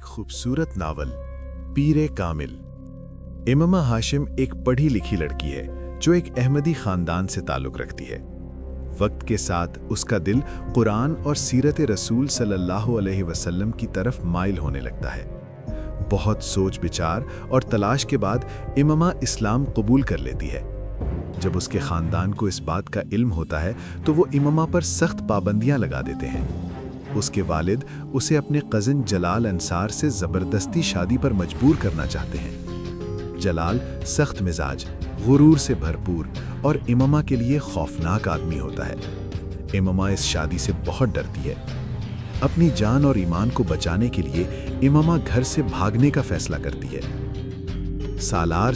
खूबसूरत नावल पीरे कामिल। इमामा हाशिम एक पढ़ी लिखी लड़की है जो एक अहमदी खानदान से ताल्लुक़ रखती है। वक्त के साथ उसका दिल कुरान और सीरत रसूल सल्लल्लाहु अलैहि वसल्लम की तरफ माइल होने लगता है। बहुत सोच विचार और तलाश के बाद इमामा इस्लाम कबूल कर लेती है। जब उसके ख़ानदान को इस बात का इल्म होता है तो वो इमामा पर सख्त पाबंदियां लगा देते हैं। उसके वालिद उसे अपने कज़न जलाल अंसार से ज़बरदस्ती शादी पर मजबूर करना चाहते हैं। जलाल सख्त मिजाज, गुरूर से भरपूर और इमामा के लिए खौफनाक आदमी होता है। इमामा इस शादी से बहुत डरती है। अपनी जान और ईमान को बचाने के लिए इमामा घर से भागने का फैसला करती है। सालार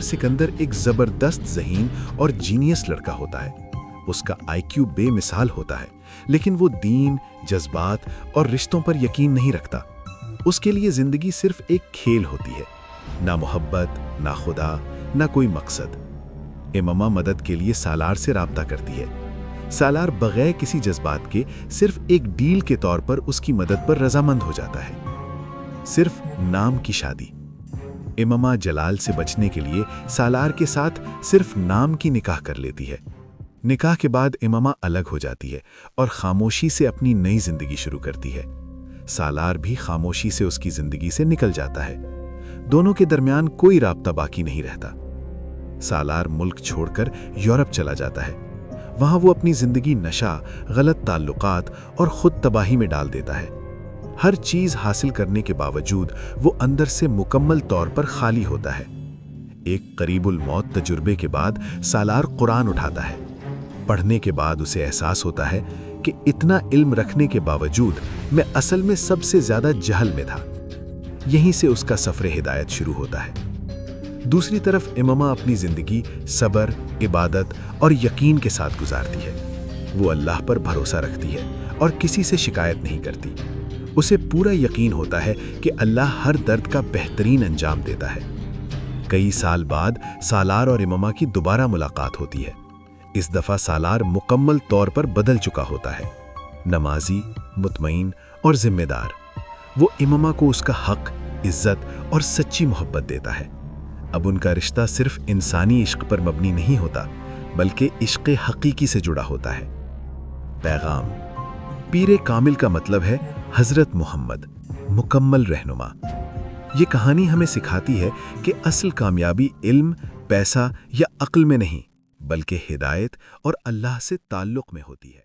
सिकंदर एक ज़बरदस्त ज़हीन और जीनियस लड़का होता है। उसका आईक्यू बेमिसाल होता है, लेकिन वो दीन, जज्बात और रिश्तों पर यकीन नहीं रखता। उसके लिए ज़िंदगी सिर्फ एक खेल होती है, ना मोहब्बत, ना खुदा, ना कोई मकसद। इमामा मदद के लिए सालार से राब्ता करती है। सालार बगैर किसी जज्बात के सिर्फ एक डील के तौर पर उसकी मदद पर रजामंद हो जाता है। सिर्फ नाम की शादी। इमामा जलाल से बचने के लिए सालार के साथ सिर्फ नाम की निकाह कर लेती है। निकाह के बाद इमामा अलग हो जाती है और खामोशी से अपनी नई जिंदगी शुरू करती है। सालार भी खामोशी से उसकी जिंदगी से निकल जाता है। दोनों के दरमियान कोई राब्ता बाकी नहीं रहता। सालार मुल्क छोड़कर यूरोप चला जाता है। वहां वो अपनी जिंदगी नशा, गलत ताल्लुकात और खुद तबाही में डाल देता है। हर चीज हासिल करने के बावजूद वो अंदर से मुकम्मल तौर पर खाली होता है। एक करीबुल मौत तजुर्बे के बाद सालार कुरान उठाता है। पढ़ने के बाद उसे एहसास होता है कि इतना इल्म रखने के बावजूद मैं असल में सबसे ज्यादा जहल में था। यहीं से उसका सफर हिदायत शुरू होता है। दूसरी तरफ इमामा अपनी जिंदगी सब्र, इबादत और यकीन के साथ गुजारती है। वो अल्लाह पर भरोसा रखती है और किसी से शिकायत नहीं करती। उसे पूरा यकीन होता है कि अल्लाह हर दर्द का बेहतरीन अंजाम देता है। कई साल बाद सालार और इमामा की दोबारा मुलाकात होती है। इस दफा सालार मुकम्मल तौर पर बदल चुका होता है। नमाजी, मुतमईन और जिम्मेदार। वो इमामा को उसका हक, इज्जत और सच्ची मोहब्बत देता है। अब उनका रिश्ता सिर्फ इंसानी इश्क पर मबनी नहीं होता, बल्कि इश्क हकीकी से जुड़ा होता है। पैगाम। पीरे कामिल का मतलब है हजरत मोहम्मद, मुकम्मल रहनुमा। ये कहानी हमें सिखाती है कि असल कामयाबी इल्म, पैसा या अक्ल में नहीं, बल्कि हिदायत और अल्लाह से ताल्लुक़ में होती है।